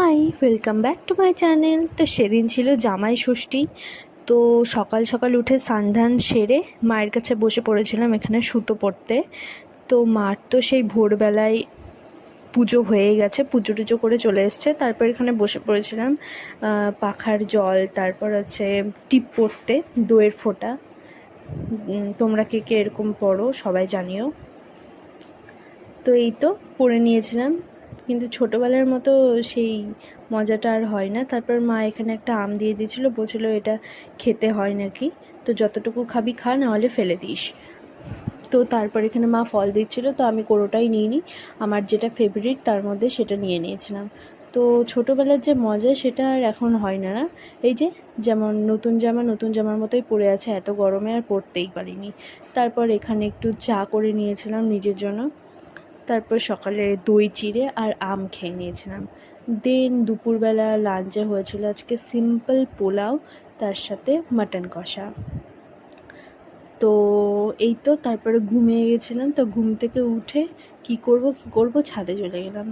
High, welcome back to my channel. তো সেদিন ছিল জামাই ষষ্ঠী। তো সকাল সকাল উঠে স্নান সেরে মায়ের কাছে বসে পড়েছিলাম এখানে সুতো পড়তে। তো মার তো সেই ভোরবেলায় পুজো হয়ে গেছে, পুজো টুজো করে চলে এসছে। তারপর এখানে বসে পড়েছিলাম পাখার জল, তারপর হচ্ছে টিপ পড়তে, দইয়ের ফোঁটা। তোমরা কে কে এরকম পড়ো সবাই জানিও। তো এই তো পড়ে নিয়েছিলাম, কিন্তু ছোটোবেলার মতো সেই মজাটা আর হয় না। তারপর মা এখানে একটা আম দিয়ে দিয়েছিলো, বলছিলো এটা খেতে হয় নাকি, তো যতটুকু খাবি খা, নাহলে ফেলে দিস। তো তারপর এখানে মা ফল দিচ্ছিলো, তো আমি কোনোটাই নিইনি, আমার যেটা ফেভারিট তার মধ্যে সেটা নিয়ে নিয়েছিলাম। তো ছোটোবেলার যে মজা সেটা আর এখন হয় না। এই যে যেমন নতুন জামার মতোই পরে আছে, এত গরমে আর পরতেই পারিনি। তারপর এখানে একটু চা করে নিয়েছিলাম নিজের জন্য। তারপর সকালে দই চিড়ে আর আম খেয়ে নিয়েছিলাম। দেন দুপুরবেলা লাঞ্চে হয়েছিল আজকে সিম্পল পোলাও, তার সাথে মাটন কষা। তো এই তো তারপরে ঘুমিয়ে গেছিলাম। তো ঘুম থেকে উঠে কি করব ছাদে চলে গেলাম।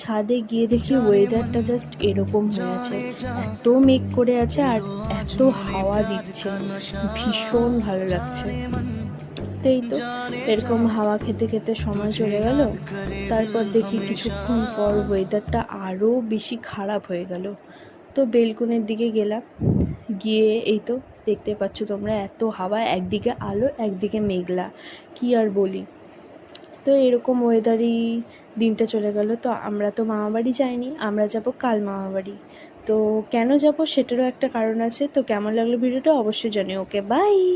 ছাদে গিয়ে দেখি ওয়েদারটা জাস্ট এরকম হয়ে আছে, এত মেঘ করে আছে আর এত হাওয়া দিচ্ছে, ভীষণ ভালো লাগছে। তো এই তো এরকম হাওয়া খেতে খেতে সময় চলে গেল। তারপর দেখি কিছুক্ষণ পর ওয়েদারটা আরও বেশি খারাপ হয়ে গেল। তো বেলকনির দিকে গেলাম, গিয়ে এই তো দেখতে পাচ্ছ তোমরা, এত হাওয়া, একদিকে আলো একদিকে মেঘলা, কি আর বলি। তো এরকম ওয়েদারই দিনটা চলে গেল। তো আমরা তো মামাবাড়ি যাইনি, আমরা যাব কাল মামাবাড়ি। তো কেন যাব সেটারও একটা কারণ আছে। তো কেমন লাগলো ভিডিওটা অবশ্যই জানিও। ওকে, বাই।